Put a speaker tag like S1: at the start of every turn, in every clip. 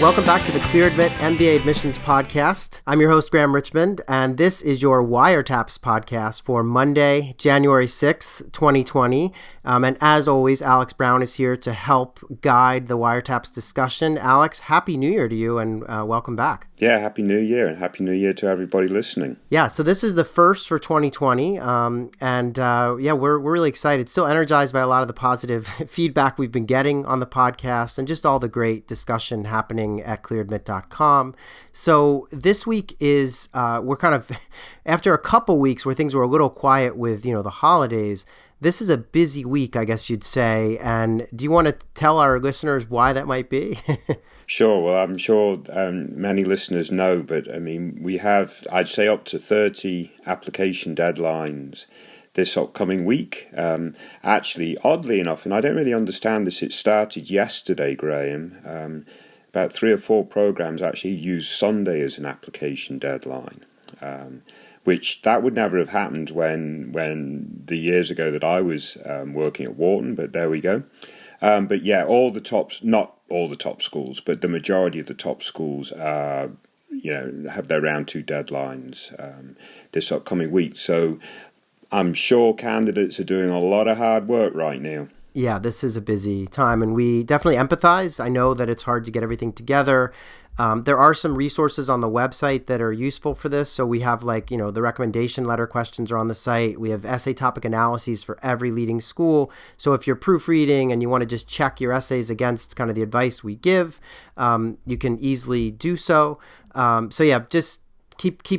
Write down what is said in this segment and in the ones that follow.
S1: Welcome back to the Clear Admit MBA Admissions Podcast. I'm your host, Graham Richmond, and this is your Wiretaps podcast for Monday, January 6th, 2020. And as always, Alex Brown is here to help guide the Wiretaps discussion. Alex, Happy New Year to you, and welcome back.
S2: Yeah, Happy New Year, and Happy New Year to everybody listening.
S1: Yeah, so this is the first for 2020, we're really excited. Still energized by a lot of the positive feedback we've been getting on the podcast and just all the great discussion happening at clearadmit.com. So this week is, we're kind of, after a couple weeks where things were a little quiet with, the holidays, this is a busy week, I guess you'd say. And do you want to tell our listeners why that might be?
S2: Sure. Well, I'm sure many listeners know, but I mean, we have, I'd say, up to 30 application deadlines this upcoming week. Actually, oddly enough, and I don't really understand this, it started yesterday, Graham. About 3 or 4 programs actually use Sunday as an application deadline, which that would never have happened when the years ago that I was working at Wharton, but there we go. But yeah, not all the top schools, but the majority of the top schools have their round 2 deadlines this upcoming week. So I'm sure candidates are doing a lot of hard work right now.
S1: Yeah, this is a busy time, and we definitely empathize. I know that it's hard to get everything together. There are some resources on the website that are useful for this. So we have the recommendation letter questions are on the site. We have essay topic analyses for every leading school. So if you're proofreading and you want to just check your essays against kind of the advice we give, you can easily do so. Just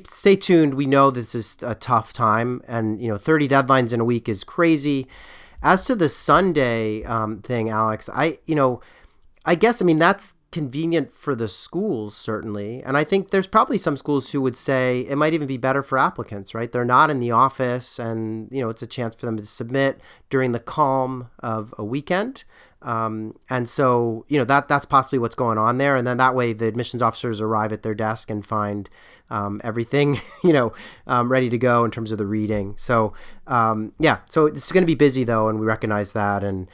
S1: stay tuned. We know this is a tough time, and 30 deadlines in a week is crazy. As to the Sunday thing, Alex, I guess that's convenient for the schools, certainly. And I think there's probably some schools who would say it might even be better for applicants, right? They're not in the office, and, it's a chance for them to submit during the calm of a weekend. And so, that's possibly what's going on there. And then that way the admissions officers arrive at their desk and find everything, ready to go in terms of the reading. So, so it's going to be busy though, and we recognize that. And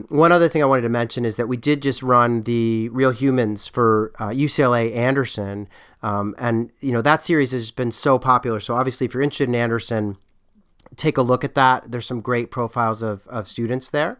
S1: one other thing I wanted to mention is that we did just run the Real Humans for UCLA Anderson. That series has been so popular. So obviously if you're interested in Anderson, take a look at that. There's some great profiles of students there.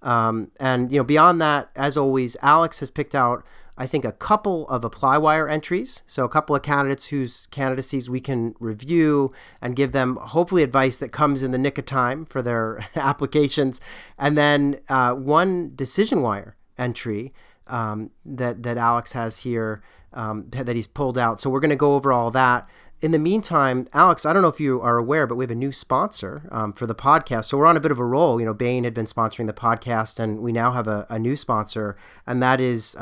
S1: Beyond that, as always, Alex has picked out, I think, a couple of ApplyWire entries. So a couple of candidates whose candidacies we can review and give them hopefully advice that comes in the nick of time for their applications. And then one DecisionWire entry that Alex has here that he's pulled out. So we're going to go over all that. In the meantime, Alex, I don't know if you are aware, but we have a new sponsor for the podcast. So we're on a bit of a roll. Bain had been sponsoring the podcast, and we now have a new sponsor, and that is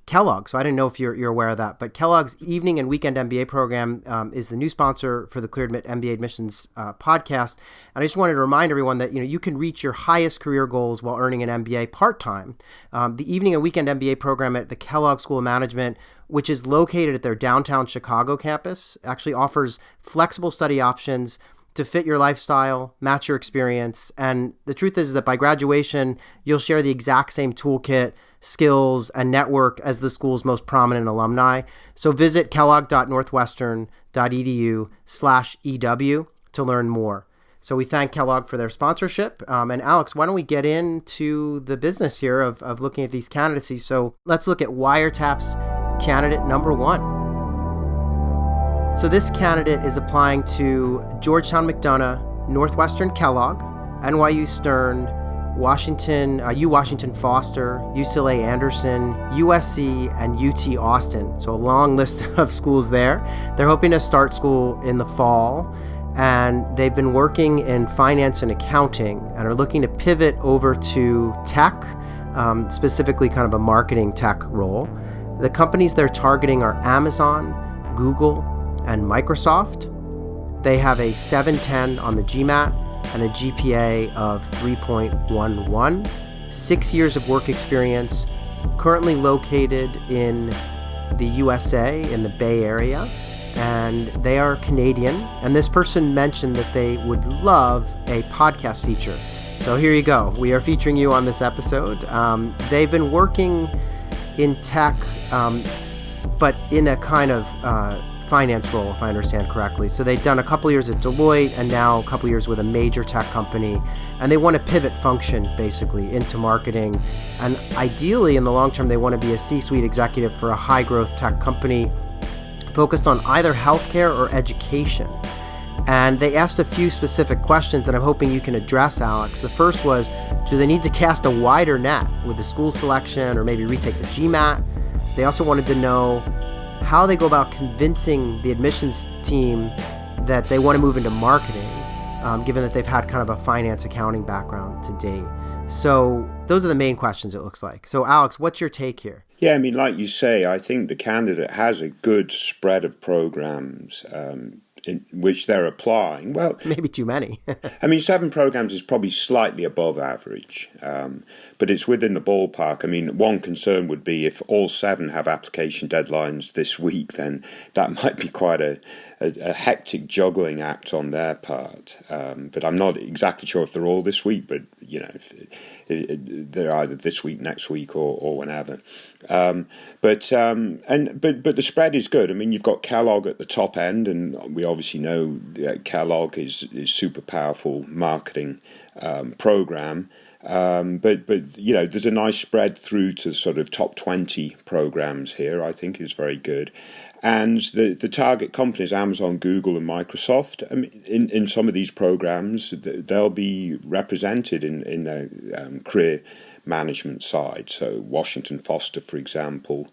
S1: Kellogg. So I didn't know if you're aware of that, but Kellogg's Evening and Weekend MBA program is the new sponsor for the Clear Admit MBA Admissions podcast. And I just wanted to remind everyone that you can reach your highest career goals while earning an MBA part-time. The Evening and Weekend MBA program at the Kellogg School of Management, which is located at their downtown Chicago campus, actually offers flexible study options to fit your lifestyle, match your experience. And the truth is that by graduation, you'll share the exact same toolkit, skills, and network as the school's most prominent alumni. So visit kellogg.northwestern.edu/EW to learn more. So we thank Kellogg for their sponsorship. And Alex, why don't we get into the business here of looking at these candidacies? So let's look at Wiretaps candidate number 1. So this candidate is applying to Georgetown McDonough, Northwestern Kellogg, NYU Stern, Washington Foster, UCLA Anderson, USC, and UT Austin. So a long list of schools there. They're hoping to start school in the fall, and they've been working in finance and accounting and are looking to pivot over to tech, specifically kind of a marketing tech role. The companies they're targeting are Amazon, Google, and Microsoft. They have a 710 on the GMAT and a GPA of 3.11, 6 years of work experience, currently located in the USA, in the Bay Area, and they are Canadian. And this person mentioned that they would love a podcast feature. So here you go. We are featuring you on this episode. They've been working in tech but in a kind of finance role, if I understand correctly. So they've done a couple years at Deloitte and now a couple years with a major tech company, and they want to pivot function basically into marketing. And ideally, in the long term, they want to be a C-suite executive for a high-growth tech company focused on either healthcare or education. And they asked a few specific questions that I'm hoping you can address, Alex. The first was, do they need to cast a wider net with the school selection or maybe retake the GMAT? They also wanted to know how they go about convincing the admissions team that they want to move into marketing, given that they've had kind of a finance accounting background to date. So those are the main questions, it looks like. So Alex, what's your take here?
S2: Yeah, I mean, like you say, I think the candidate has a good spread of programs in which they're applying. Well,
S1: maybe too many.
S2: I mean, 7 programs is probably slightly above average, but it's within the ballpark. I mean, one concern would be if all 7 have application deadlines this week, then that might be quite a hectic juggling act on their part. But I'm not exactly sure if they're all this week, but, you know, they're either this week, next week, or whenever. But the spread is good. I mean, you've got Kellogg at the top end, and we obviously know Kellogg is super powerful marketing program. But you know, there's a nice spread through to sort of top 20 programs here. I think is very good. And the target companies, Amazon, Google, and Microsoft, I mean, in some of these programs, they'll be represented in their career management side. So Washington Foster, for example,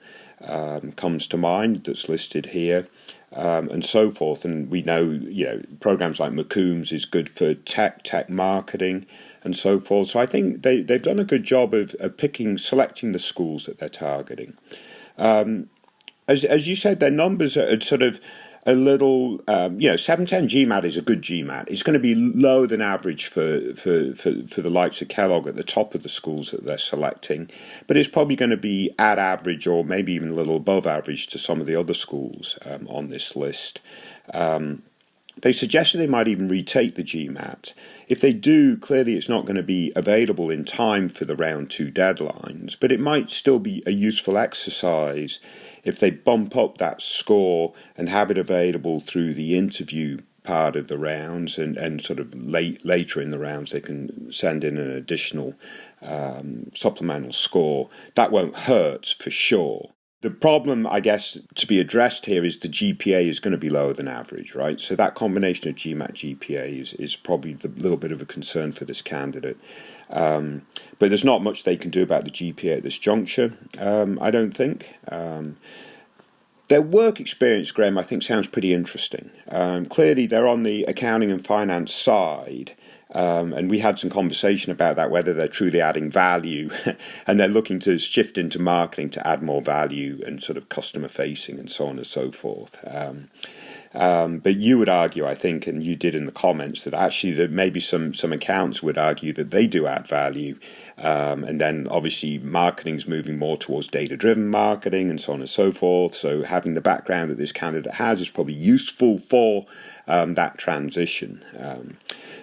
S2: comes to mind, that's listed here, and so forth. And we know, you know, programs like McCombs is good for tech marketing, and so forth. So I think they've done a good job of selecting the schools that they're targeting. As you said, their numbers are sort of a little, 710 GMAT is a good GMAT. It's going to be lower than average for the likes of Kellogg at the top of the schools that they're selecting, but it's probably going to be at average or maybe even a little above average to some of the other schools on this list. They suggested they might even retake the GMAT. If they do, clearly it's not going to be available in time for the round 2 deadlines, but it might still be a useful exercise if they bump up that score and have it available through the interview part of the rounds, and sort of later in the rounds they can send in an additional supplemental score. That won't hurt for sure. The problem, I guess, to be addressed here is the GPA is going to be lower than average, right? So that combination of GMAT GPA is probably the little bit of a concern for this candidate. But there's not much they can do about the GPA at this juncture, I don't think. Their work experience, Graham, I think sounds pretty interesting. Clearly, they're on the accounting and finance side, and we had some conversation about that, whether they're truly adding value, and they're looking to shift into marketing to add more value and sort of customer facing and so on and so forth. But you would argue, I think, and you did in the comments, that actually that maybe some accounts would argue that they do add value. And then obviously marketing's moving more towards data-driven marketing and so on and so forth. So having the background that this candidate has is probably useful for that transition.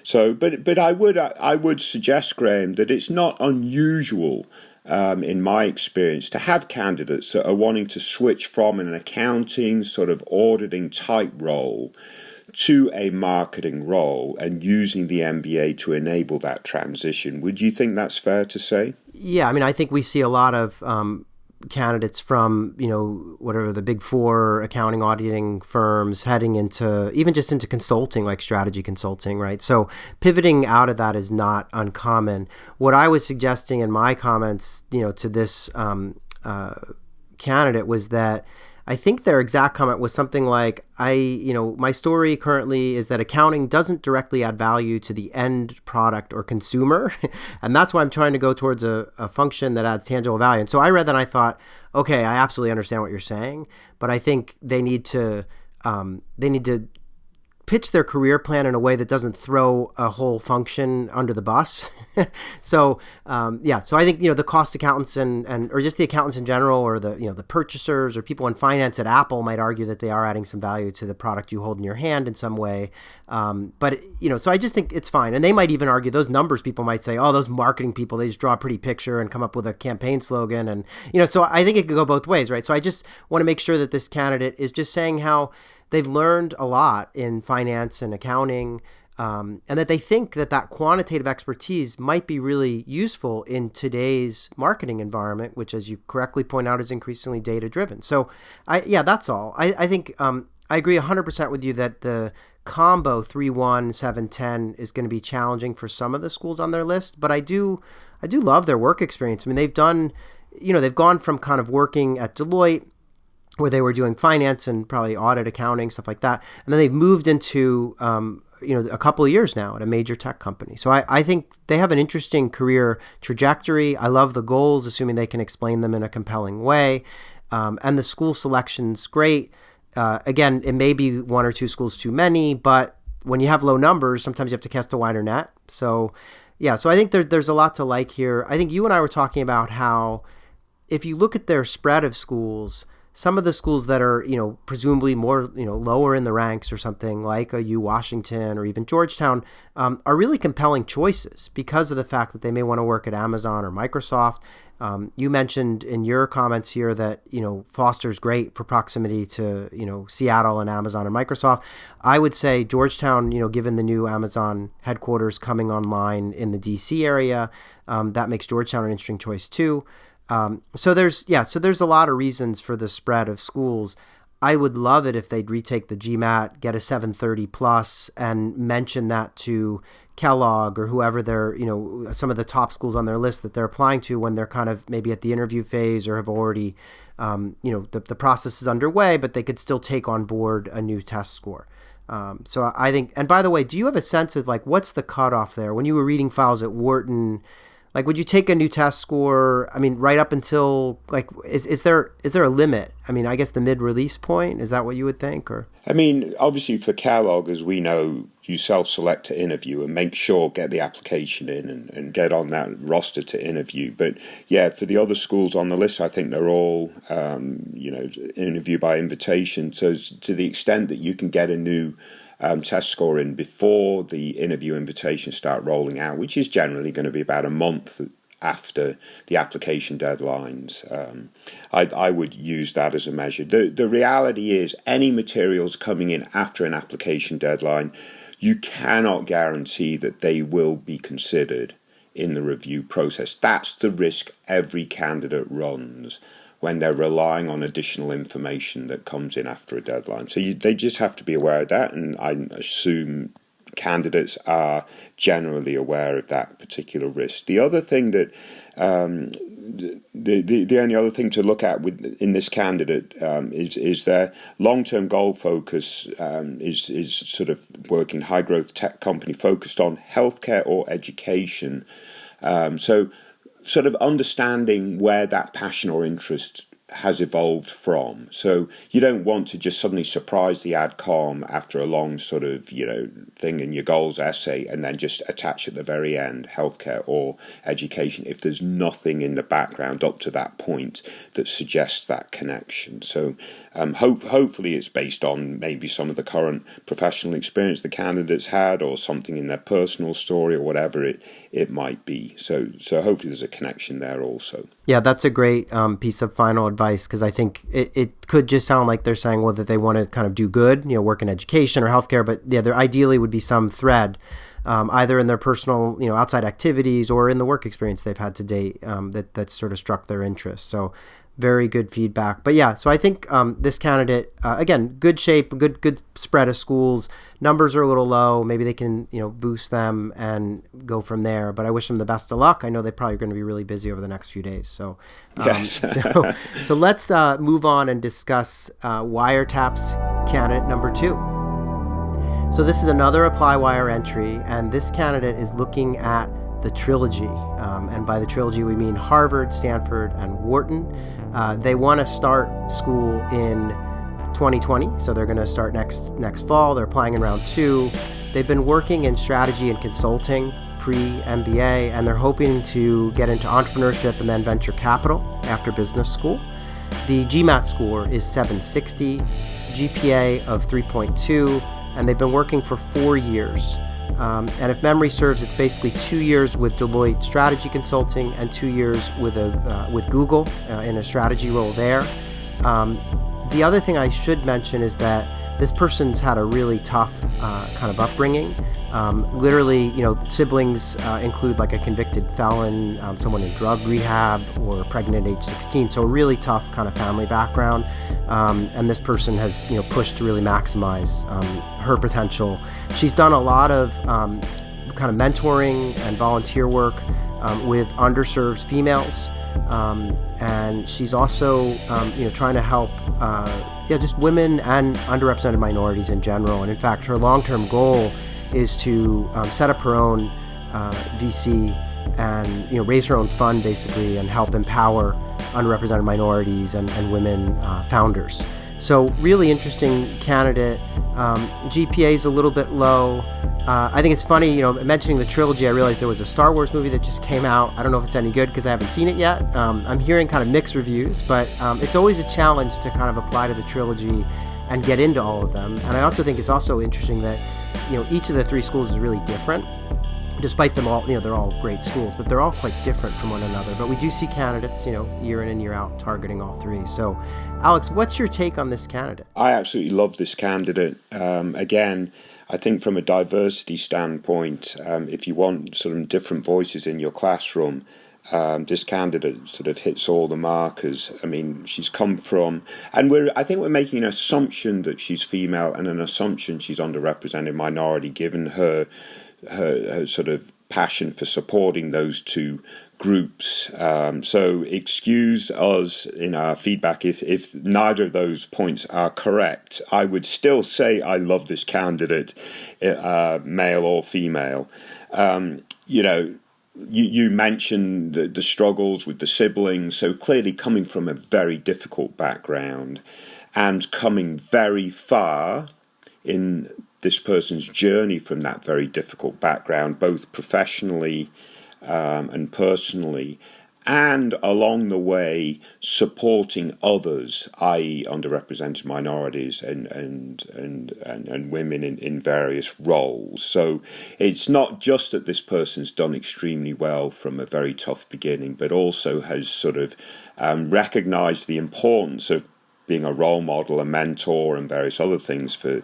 S2: But I would suggest, Graham, that it's not unusual, in my experience, to have candidates that are wanting to switch from an accounting sort of auditing type role to a marketing role and using the MBA to enable that transition. Would you think that's fair to say?
S1: Yeah, I mean, I think we see a lot of candidates from, whatever the big 4 accounting auditing firms heading into, even just into consulting, like strategy consulting, right? So pivoting out of that is not uncommon. What I was suggesting in my comments, to this candidate was that I think their exact comment was something like, my story currently is that accounting doesn't directly add value to the end product or consumer. And that's why I'm trying to go towards a function that adds tangible value. And so I read that and I thought, okay, I absolutely understand what you're saying, but I think they need to pitch their career plan in a way that doesn't throw a whole function under the bus. So so I think the cost accountants and or just the accountants in general, or the purchasers or people in finance at Apple might argue that they are adding some value to the product you hold in your hand in some way. But so I just think it's fine, and they might even argue, those numbers people might say, oh, those marketing people, they just draw a pretty picture and come up with a campaign slogan, and so I think it could go both ways, right? So I just want to make sure that this candidate is just saying how they've learned a lot in finance and accounting, and that they think that quantitative expertise might be really useful in today's marketing environment, which, as you correctly point out, is increasingly data-driven. So, that's all. I think I agree 100% with you that the combo 3-1, 7-10 is going to be challenging for some of the schools on their list, but I do love their work experience. I mean, they've gone from kind of working at Deloitte, where they were doing finance and probably audit, accounting, stuff like that. And then they've moved into, a couple of years now at a major tech company. So I think they have an interesting career trajectory. I love the goals, assuming they can explain them in a compelling way. And the school selection's great. Again, it may be one or two schools too many, but when you have low numbers, sometimes you have to cast a wider net. So I think there's a lot to like here. I think you and I were talking about how if you look at their spread of schools, some of the schools that are, presumably more, lower in the ranks or something like a U Washington or even Georgetown are really compelling choices because of the fact that they may want to work at Amazon or Microsoft. You mentioned in your comments here that, Foster's great for proximity to, Seattle and Amazon and Microsoft. I would say Georgetown, given the new Amazon headquarters coming online in the DC area, that makes Georgetown an interesting choice too. So there's a lot of reasons for the spread of schools. I would love it if they'd retake the GMAT, get a 730 plus, and mention that to Kellogg or whoever they're, some of the top schools on their list that they're applying to when they're kind of maybe at the interview phase or have already, the process is underway, but they could still take on board a new test score. So I think, and by the way, do you have a sense of what's the cutoff there? When you were reading files at Wharton, would you take a new test score? I mean, right up until is there a limit? I mean, I guess the mid-release point, is that what you would think? Or
S2: I mean, obviously for Kellogg, as we know, you self-select to interview and make sure get the application in and get on that roster to interview. But for the other schools on the list, I think they're all interview by invitation. So to the extent that you can get a new test score in before the interview invitations start rolling out, which is generally going to be about a month after the application deadlines, I would use that as a measure. The reality is any materials coming in after an application deadline, you cannot guarantee that they will be considered in the review process. That's the risk every candidate runs when they're relying on additional information that comes in after a deadline. So they just have to be aware of that, and I assume candidates are generally aware of that particular risk. The other thing that the only other thing to look at in this candidate is their long-term goal focus is sort of working high-growth tech company focused on healthcare or education. So sort of understanding where that passion or interest has evolved from. So you don't want to just suddenly surprise the AdCom after a long sort of, thing in your goals essay and then just attach at the very end healthcare or education if there's nothing in the background up to that point that suggests that connection. So hopefully it's based on maybe some of the current professional experience the candidates had or something in their personal story or whatever it might be. So hopefully there's a connection there also.
S1: Yeah, that's a great piece of final advice, because I think it could just sound like they're saying, well, that they want to kind of do good, work in education or healthcare, but there ideally would be some thread either in their personal, outside activities or in the work experience they've had to date that sort of struck their interest. So very good feedback. But so I think this candidate, again, good shape, good spread of schools. Numbers are a little low. Maybe they can, boost them and go from there. But I wish them the best of luck. I know they're probably going to be really busy over the next few days. So,
S2: yes.
S1: so let's move on and discuss Wiretaps candidate number 2. So this is another ApplyWire entry, and this candidate is looking at the trilogy. And by the trilogy, we mean Harvard, Stanford, and Wharton. They want to start school in 2020, so they're going to start next fall. They're applying in round 2. They've been working in strategy and consulting pre-MBA, and they're hoping to get into entrepreneurship and then venture capital after business school. The GMAT score is 760, GPA of 3.2, and they've been working for 4 years. And if memory serves, it's basically 2 years with Deloitte Strategy Consulting and 2 years with Google in a strategy role there. The other thing I should mention is that this person's had a really tough kind of upbringing. Literally, siblings include like a convicted felon, someone in drug rehab, or pregnant at age 16. So a really tough kind of family background. And this person has, pushed to really maximize her potential. She's done a lot of kind of mentoring and volunteer work with underserved females. And she's also, trying to help, just women and underrepresented minorities in general. And in fact, her long-term goal is to set up her own VC and raise her own fund basically, and help empower underrepresented minorities and women founders. So really interesting candidate. GPA is a little bit low. I think it's funny, mentioning the trilogy, I realized there was a Star Wars movie that just came out. I don't know if it's any good because I haven't seen it yet. I'm hearing kind of mixed reviews, but it's always a challenge to kind of apply to the trilogy and get into all of them. And I also think it's also interesting that, each of the 3 schools is really different. Despite them all, they're all great schools, but they're all quite different from one another. But we do see candidates, year in and year out targeting all 3. So, Alex, what's your take on this candidate?
S2: I absolutely love this candidate. Again, I think from a diversity standpoint, if you want sort of different voices in your classroom, this candidate sort of hits all the markers. I mean, she's come from, and I think we're making an assumption that she's female and an assumption she's underrepresented minority, given her sort of passion for supporting those 2 groups. So excuse us in our feedback if neither of those points are correct. I would still say I love this candidate, male or female. You mentioned the struggles with the siblings, so clearly coming from a very difficult background and coming very far in this person's journey from that very difficult background, both professionally and personally, and along the way supporting others, i.e. underrepresented minorities and women in various roles. So it's not just that this person's done extremely well from a very tough beginning, but also has sort of recognized the importance of being a role model, a mentor, and various other things for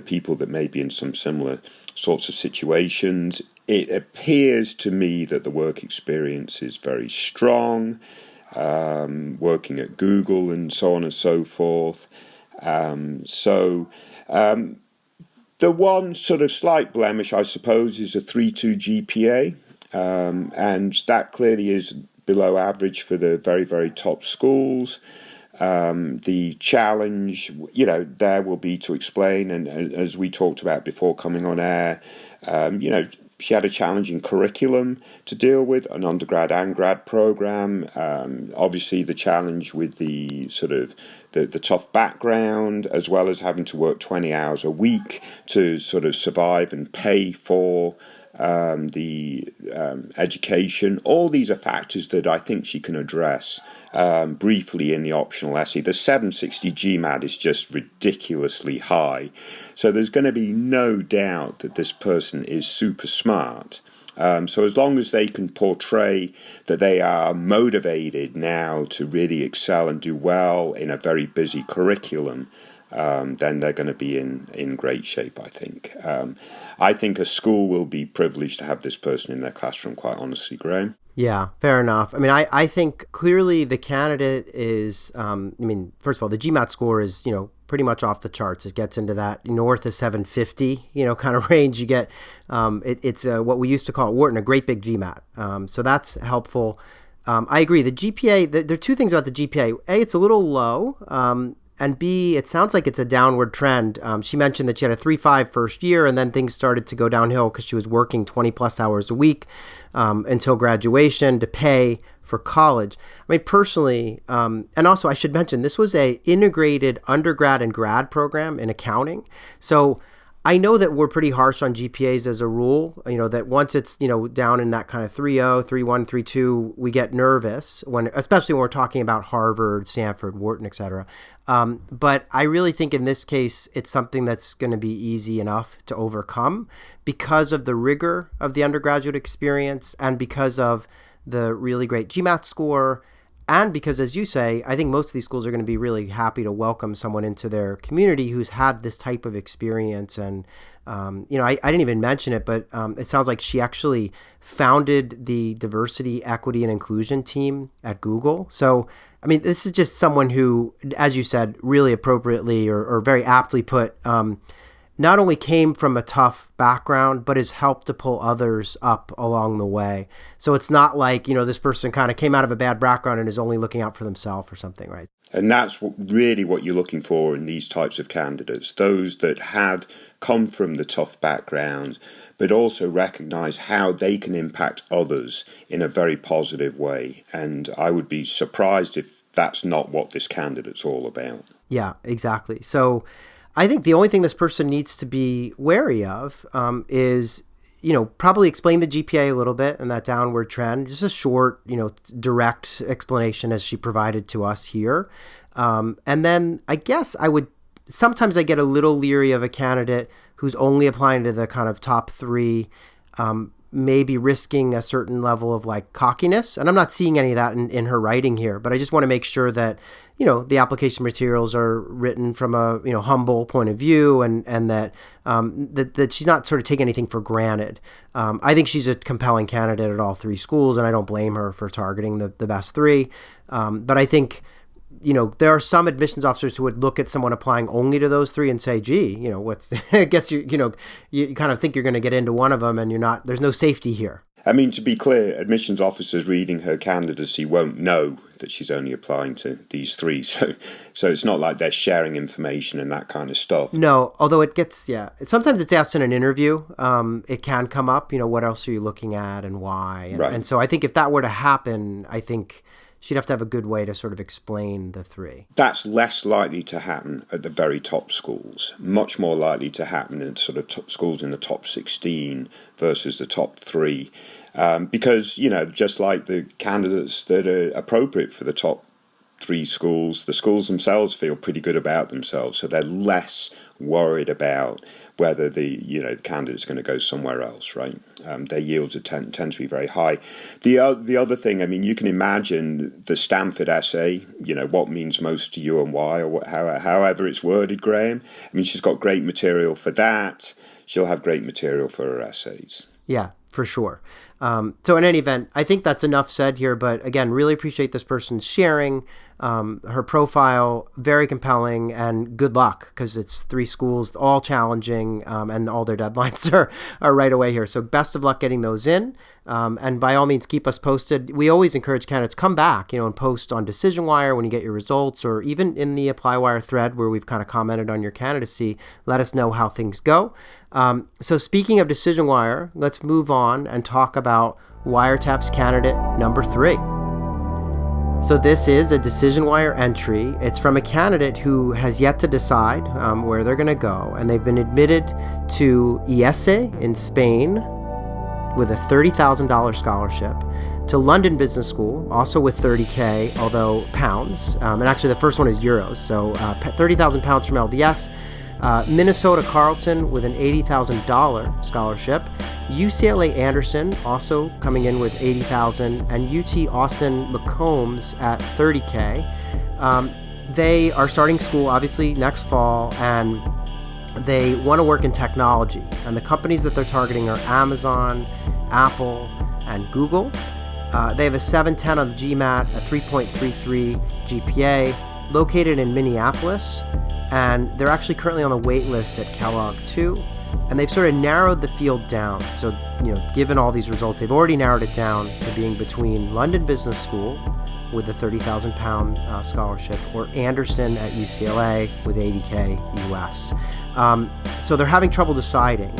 S2: people that may be in some similar sorts of situations. It appears to me that the work experience is very strong, working at Google and so on and so forth. The one sort of slight blemish, I suppose, is a 3.2 GPA, and that clearly is below average for the very, very top schools. The challenge, there will be to explain, and as we talked about before coming on air, she had a challenging curriculum to deal with, an undergrad and grad program. Obviously, the challenge with the sort of the tough background, as well as having to work 20 hours a week to sort of survive and pay for the education. All these are factors that I think she can address briefly in the optional essay. The 760 GMAT is just ridiculously high. So there's going to be no doubt that this person is super smart. So as long as they can portray that they are motivated now to really excel and do well in a very busy curriculum, then they're going to be in great shape, I think. I think a school will be privileged to have this person in their classroom, quite honestly, Graham.
S1: Yeah, fair enough. I mean, I think clearly the candidate is, first of all, the GMAT score is, pretty much off the charts. It gets into that north of 750, kind of range. You get, it's what we used to call at Wharton, a great big GMAT. So that's helpful. I agree. The GPA, there are 2 things about the GPA. A, it's a little low. and B, it sounds like it's a downward trend. She mentioned that she had a 3.5 first year, and then things started to go downhill because she was working 20 plus hours a week until graduation to pay for college. I mean, personally, and also I should mention, this was a integrated undergrad and grad program in accounting. So I know that we're pretty harsh on GPAs as a rule, that once it's, down in that kind of 3.0, 3.1, 3.2, we get nervous especially when we're talking about Harvard, Stanford, Wharton, et cetera. But I really think in this case, it's something that's going to be easy enough to overcome because of the rigor of the undergraduate experience and because of the really great GMAT score. And because, as you say, I think most of these schools are going to be really happy to welcome someone into their community who's had this type of experience. And, I didn't even mention it, but it sounds like she actually founded the diversity, equity, and inclusion team at Google. So, I mean, this is just someone who, as you said, really appropriately or very aptly put, not only came from a tough background, but has helped to pull others up along the way. So it's not like, this person kind of came out of a bad background and is only looking out for themselves or something, right?
S2: And that's really what you're looking for in these types of candidates, those that have come from the tough background, but also recognize how they can impact others in a very positive way. And I would be surprised if that's not what this candidate's all about.
S1: Yeah, exactly. So I think the only thing this person needs to be wary of is, probably explain the GPA a little bit and that downward trend, just a short, direct explanation as she provided to us here. And then I guess sometimes I get a little leery of a candidate who's only applying to the kind of top three, maybe risking a certain level of like cockiness. And I'm not seeing any of that in her writing here, but I just want to make sure that, the application materials are written from a, humble point of view and that, that she's not sort of taking anything for granted. I think she's a compelling candidate at all three schools, and I don't blame her for targeting the best three. But I think, there are some admissions officers who would look at someone applying only to those three and say, gee, what's, I guess you kind of think you're going to get into one of them and there's no safety here.
S2: I mean, to be clear, admissions officers reading her candidacy won't know that she's only applying to these three. So it's not like they're sharing information and that kind of stuff.
S1: No, although it gets, sometimes it's asked in an interview. It can come up, what else are you looking at and why?
S2: Right.
S1: And so I think if that were to happen, I think she'd have to have a good way to sort of explain the three.
S2: That's less likely to happen at the very top schools, much more likely to happen in sort of schools in the top 16 versus the top three. Because, just like the candidates that are appropriate for the top three schools, the schools themselves feel pretty good about themselves. So they're less worried about whether the candidate's going to go somewhere else, right? Their yields tend to be very high. The other thing, I mean, you can imagine the Stanford essay, what means most to you and why, or however it's worded, Graham. I mean, she's got great material for that. She'll have great material for her essays.
S1: Yeah, for sure. So in any event, I think that's enough said here. But again, really appreciate this person sharing her profile, very compelling, and good luck because it's three schools, all challenging, and all their deadlines are right away here. So best of luck getting those in. And by all means, keep us posted. We always encourage candidates come back, and post on DecisionWire when you get your results, or even in the ApplyWire thread where we've kind of commented on your candidacy. Let us know how things go. So speaking of DecisionWire, let's move on and talk about Wiretaps candidate number 3. So this is a DecisionWire entry. It's from a candidate who has yet to decide where they're going to go, and they've been admitted to IESE in Spain with a $30,000 scholarship, to London Business School, also with $30K, although pounds, and actually the first one is euros, so 30,000 pounds from LBS, Minnesota Carlson with an $80,000 scholarship, UCLA Anderson also coming in with $80,000, and UT Austin McCombs at $30K. They are starting school obviously next fall, and they want to work in technology, and the companies that they're targeting are Amazon, Apple, and Google. They have a 710 on the GMAT, a 3.33 GPA, located in Minneapolis, and they're actually currently on the waitlist at Kellogg too. And they've sort of narrowed the field down. So, given all these results, they've already narrowed it down to being between London Business School, with a 30,000 pound scholarship, or Anderson at UCLA with 80K US. So they're having trouble deciding.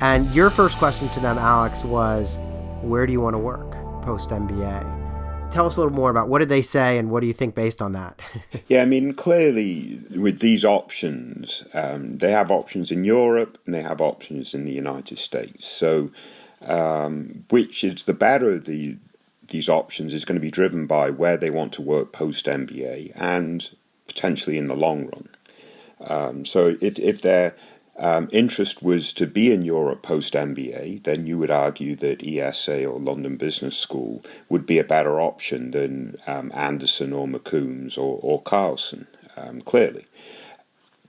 S1: And your first question to them, Alex, was, where do you want to work post MBA? Tell us a little more about what did they say and what do you think based on that?
S2: Yeah, I mean, clearly with these options, they have options in Europe and they have options in the United States. So which is the better of these options is going to be driven by where they want to work post MBA and potentially in the long run. So if their interest was to be in Europe post MBA, then you would argue that ESA or London Business School would be a better option than Anderson or McCombs or Carlson, clearly.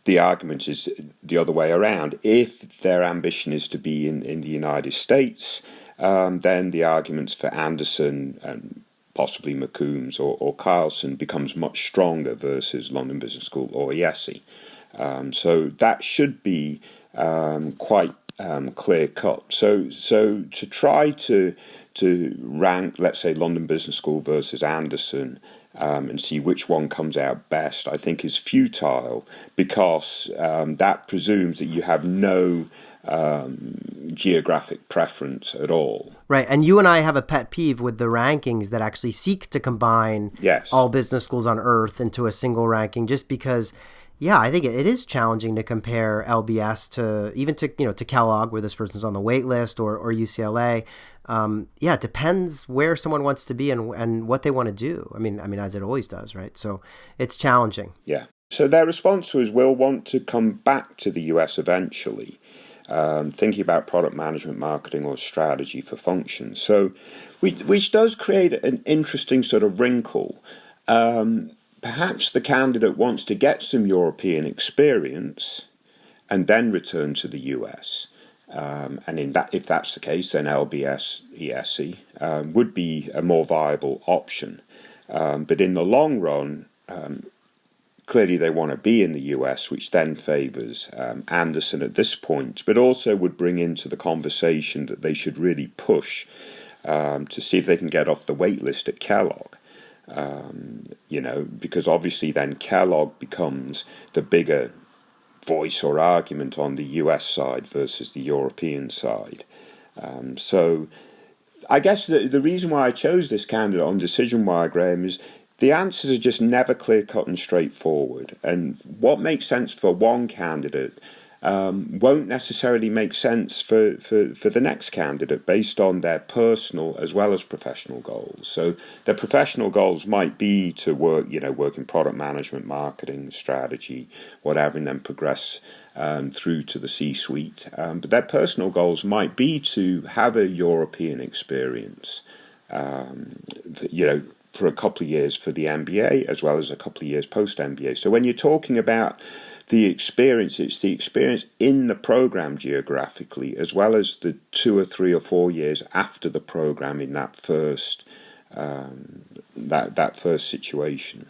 S2: The argument is the other way around. If their ambition is to be in the United States, then the arguments for Anderson and possibly McCombs or Carlson becomes much stronger versus London Business School or ESE. So that should be quite clear cut. So to try to rank, let's say, London Business School versus Anderson and see which one comes out best, I think is futile, because that presumes that you have no geographic preference at all.
S1: Right. And you and I have a pet peeve with the rankings that actually seek to combine all business schools on earth into a single ranking, just because, yeah, I think it is challenging to compare LBS to Kellogg, where this person's on the wait list, or UCLA. It depends where someone wants to be and what they want to do. I mean, as it always does, right? So it's challenging.
S2: Yeah. So their response was, we'll want to come back to the US eventually, thinking about product management, marketing, or strategy for functions. So which does create an interesting sort of wrinkle. Perhaps the candidate wants to get some European experience and then return to the US. And if that's the case, then LBS, ESE would be a more viable option. But in the long run, clearly they want to be in the US, which then favours Anderson at this point, but also would bring into the conversation that they should really push to see if they can get off the wait list at Kellogg. Because obviously then Kellogg becomes the bigger voice or argument on the US side versus the European side. So I guess the reason why I chose this candidate on Decision Wire, Graham, is the answers are just never clear-cut and straightforward. And what makes sense for one candidate won't necessarily make sense for the next candidate based on their personal as well as professional goals. So their professional goals might be to work in product management, marketing, strategy, whatever, and then progress through to the C-suite. But their personal goals might be to have a European experience, for a couple of years for the MBA as well as a couple of years post-MBA. So when you're talking about the experience, it's the experience in the program geographically, as well as the 2 or 3 or 4 years after the program in that first that first situation.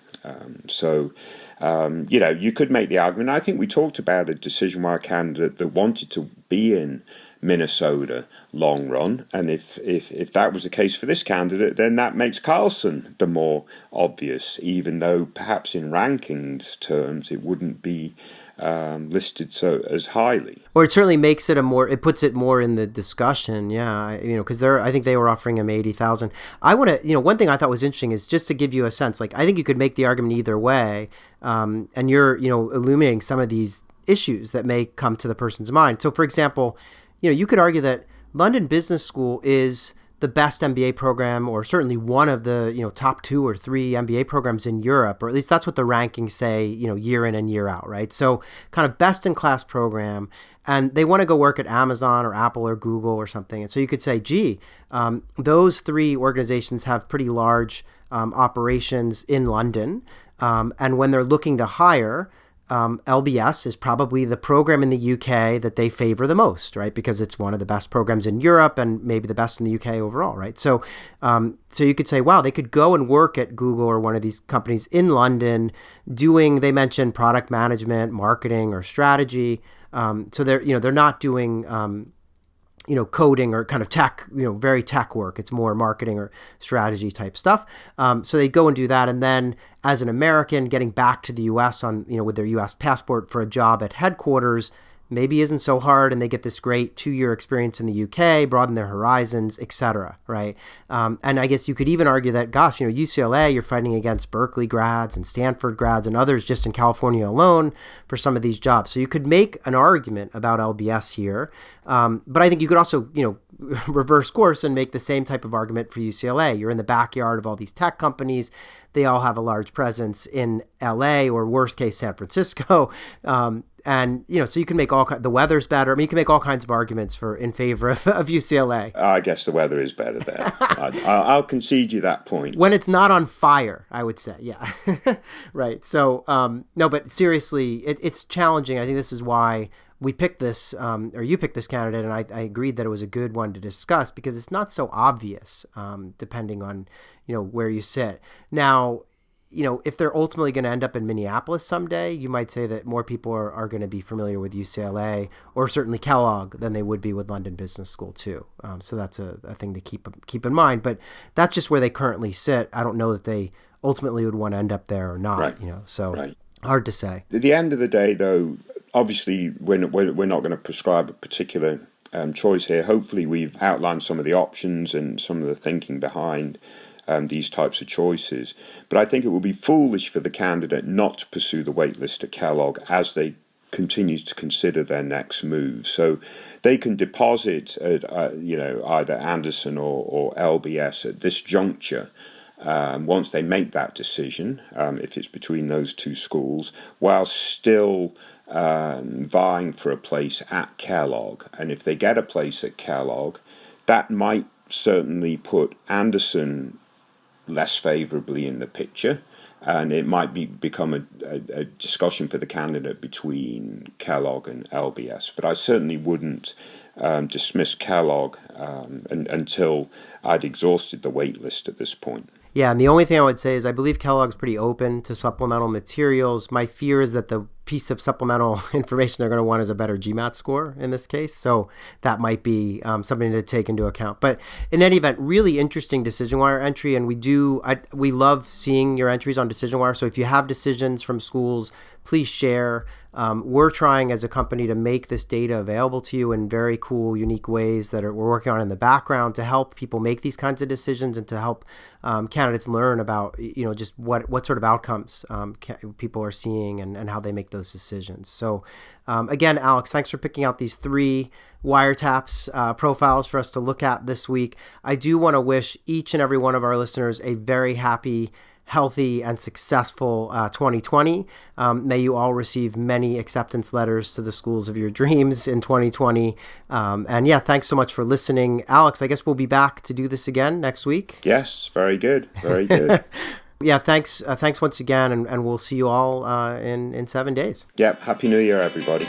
S2: You could make the argument. I think we talked about a Decision Wire candidate that wanted to be in Minnesota long run, and if that was the case for this candidate, then that makes Carlson the more obvious, even though perhaps in rankings terms it wouldn't be listed so as highly.
S1: Or it certainly makes it it puts it more in the discussion, because I think they were offering him 80,000. I want to, one thing I thought was interesting is just to give you a sense, like I think you could make the argument either way, and you're illuminating some of these issues that may come to the person's mind. So, for example, you could argue that London Business School is the best MBA program, or certainly one of the top 2 or 3 MBA programs in Europe, or at least that's what the rankings say, year in and year out, right? So kind of best in class program, and they want to go work at Amazon or Apple or Google or something. And so you could say, those 3 organizations have pretty large operations in London, and when they're looking to hire, LBS is probably the program in the UK that they favor the most, right? Because it's one of the best programs in Europe and maybe the best in the UK overall, right? So you could say, wow, they could go and work at Google or one of these companies in London they mentioned product management, marketing, or strategy. So they're not doing coding or kind of tech, very tech work. It's more marketing or strategy type stuff. So they go and do that. And then as an American, getting back to the U.S. on, with their U.S. passport for a job at headquarters maybe isn't so hard, and they get this great 2-year experience in the UK, broaden their horizons, etc. Right? And I guess you could even argue that, gosh, UCLA, you're fighting against Berkeley grads and Stanford grads and others just in California alone for some of these jobs. So you could make an argument about LBS here, but I think you could also, reverse course and make the same type of argument for UCLA. You're in the backyard of all these tech companies. They all have a large presence in LA or worst case San Francisco. And, so you can make the weather's better. I mean, you can make all kinds of arguments in favor of UCLA.
S2: I guess the weather is better there. I'll concede you that point.
S1: When it's not on fire, I would say. Yeah. Right. So, no, but seriously, it's challenging. I think this is why we picked this, or you picked this candidate, and I agreed that it was a good one to discuss because it's not so obvious, depending on, where you sit. Now, if they're ultimately going to end up in Minneapolis someday, you might say that more people are going to be familiar with UCLA or certainly Kellogg than they would be with London Business School too. So that's a thing to keep in mind. But that's just where they currently sit. I don't know that they ultimately would want to end up there or not. Right.
S2: Right.
S1: Hard to say.
S2: At the end of the day, though, obviously we're not going to prescribe a particular choice here. Hopefully, we've outlined some of the options and some of the thinking behind these types of choices. But I think it would be foolish for the candidate not to pursue the waitlist at Kellogg as they continue to consider their next move. So they can deposit at either Anderson or LBS at this juncture once they make that decision, if it's between those two schools, while still vying for a place at Kellogg. And if they get a place at Kellogg, that might certainly put Anderson less favorably in the picture, and it might become a discussion for the candidate between Kellogg and LBS. But I certainly wouldn't dismiss Kellogg until I'd exhausted the wait list at this point.
S1: Yeah, and the only thing I would say is I believe Kellogg's pretty open to supplemental materials. My fear is that the piece of supplemental information they're going to want is a better GMAT score in this case. So that might be something to take into account. But in any event, really interesting Decision Wire entry. And we love seeing your entries on Decision Wire. So if you have decisions from schools, please share. We're trying as a company to make this data available to you in very cool, unique ways that we're working on in the background to help people make these kinds of decisions and to help candidates learn about, just what sort of outcomes people are seeing and how they make those decisions. So again, Alex, thanks for picking out these 3 wiretaps profiles for us to look at this week. I do want to wish each and every one of our listeners a very happy, healthy, and successful 2020. May you all receive many acceptance letters to the schools of your dreams in 2020. And yeah, thanks so much for listening. Alex, I guess we'll be back to do this again next week.
S2: Yes, very good. Very good.
S1: Yeah, thanks once again, and we'll see you all in 7 days.
S2: Yep, Happy New Year, everybody.